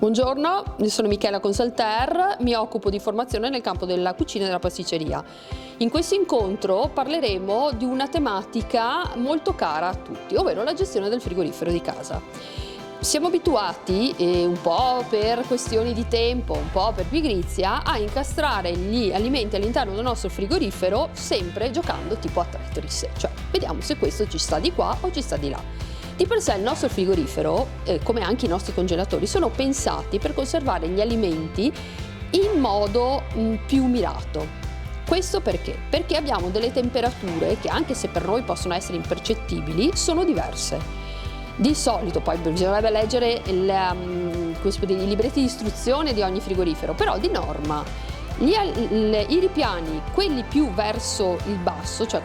Buongiorno, io sono Michela Consalter, mi occupo di formazione nel campo della cucina e della pasticceria. In questo incontro parleremo di una tematica molto cara a tutti, ovvero la gestione del frigorifero di casa. Siamo abituati, un po' per questioni di tempo, un po' per pigrizia, a incastrare gli alimenti all'interno del nostro frigorifero sempre giocando tipo a Tetris, cioè vediamo se questo ci sta di qua o ci sta di là. Di per sé il nostro frigorifero, come anche i nostri congelatori, sono pensati per conservare gli alimenti in modo più mirato. Questo perché? Perché abbiamo delle temperature che, anche se per noi possono essere impercettibili, sono diverse. Di solito, poi bisognerebbe leggere i libretti di istruzione di ogni frigorifero, però di norma i ripiani, quelli più verso il basso, cioè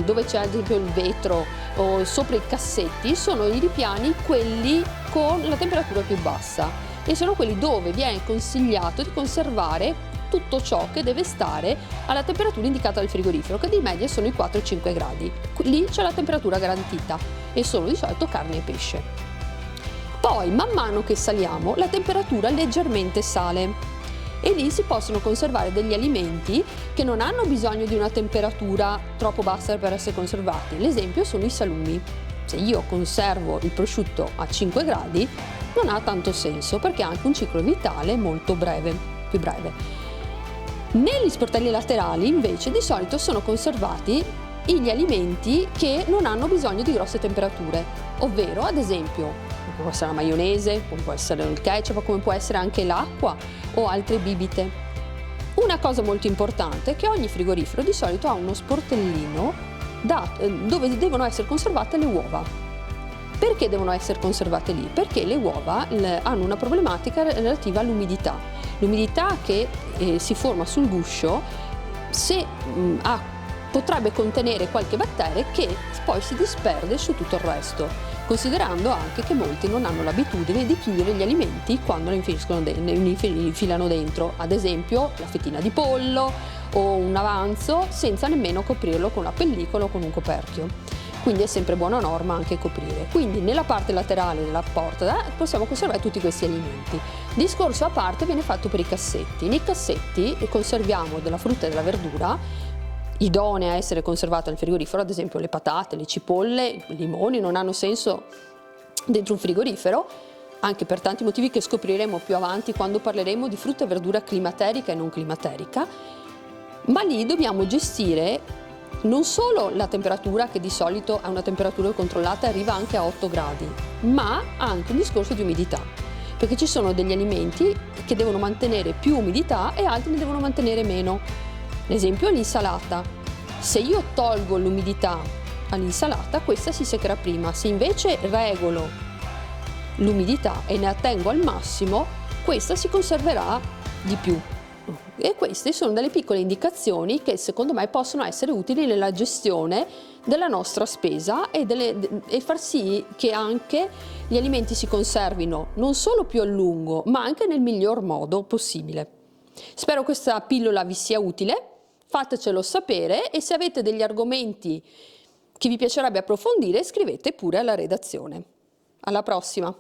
dove c'è ad esempio il vetro o sopra i cassetti, sono i ripiani quelli con la temperatura più bassa e sono quelli dove viene consigliato di conservare tutto ciò che deve stare alla temperatura indicata dal frigorifero, che di media sono i 4-5 gradi. Lì c'è la temperatura garantita e sono di solito carne e pesce. Poi man mano che saliamo la temperatura leggermente sale e lì si possono conservare degli alimenti che non hanno bisogno di una temperatura troppo bassa per essere conservati. L'esempio sono i salumi. Se io conservo il prosciutto a 5 gradi non ha tanto senso, perché ha anche un ciclo vitale molto breve, più breve. Negli sportelli laterali invece di solito sono conservati gli alimenti che non hanno bisogno di grosse temperature, ovvero ad esempio può essere la maionese, come può essere il ketchup, come può essere anche l'acqua o altre bibite. Una cosa molto importante è che ogni frigorifero di solito ha uno sportellino dove devono essere conservate le uova. Perché devono essere conservate lì? Perché le uova hanno una problematica relativa all'umidità. L'umidità che si forma sul guscio potrebbe contenere qualche batterio che poi si disperde su tutto il resto, considerando anche che molti non hanno l'abitudine di chiudere gli alimenti quando li infilano dentro, ad esempio la fettina di pollo o un avanzo, senza nemmeno coprirlo con una pellicola o con un coperchio. Quindi è sempre buona norma anche coprire. Quindi nella parte laterale della porta possiamo conservare tutti questi alimenti. Discorso a parte viene fatto per i cassetti. Nei cassetti conserviamo della frutta e della verdura idonee a essere conservate al frigorifero, ad esempio le patate, le cipolle, i limoni non hanno senso dentro un frigorifero, anche per tanti motivi che scopriremo più avanti quando parleremo di frutta e verdura climaterica e non climaterica, ma lì dobbiamo gestire non solo la temperatura, che di solito è una temperatura controllata e arriva anche a 8 gradi, ma anche un discorso di umidità, perché ci sono degli alimenti che devono mantenere più umidità e altri ne devono mantenere meno. L'esempio è l'insalata. Se io tolgo l'umidità all'insalata, questa si seccherà prima. Se invece regolo l'umidità e ne attengo al massimo, questa si conserverà di più. E queste sono delle piccole indicazioni che secondo me possono essere utili nella gestione della nostra spesa e far sì che anche gli alimenti si conservino non solo più a lungo, ma anche nel miglior modo possibile. Spero questa pillola vi sia utile. Fatecelo sapere e se avete degli argomenti che vi piacerebbe approfondire, scrivete pure alla redazione. Alla prossima!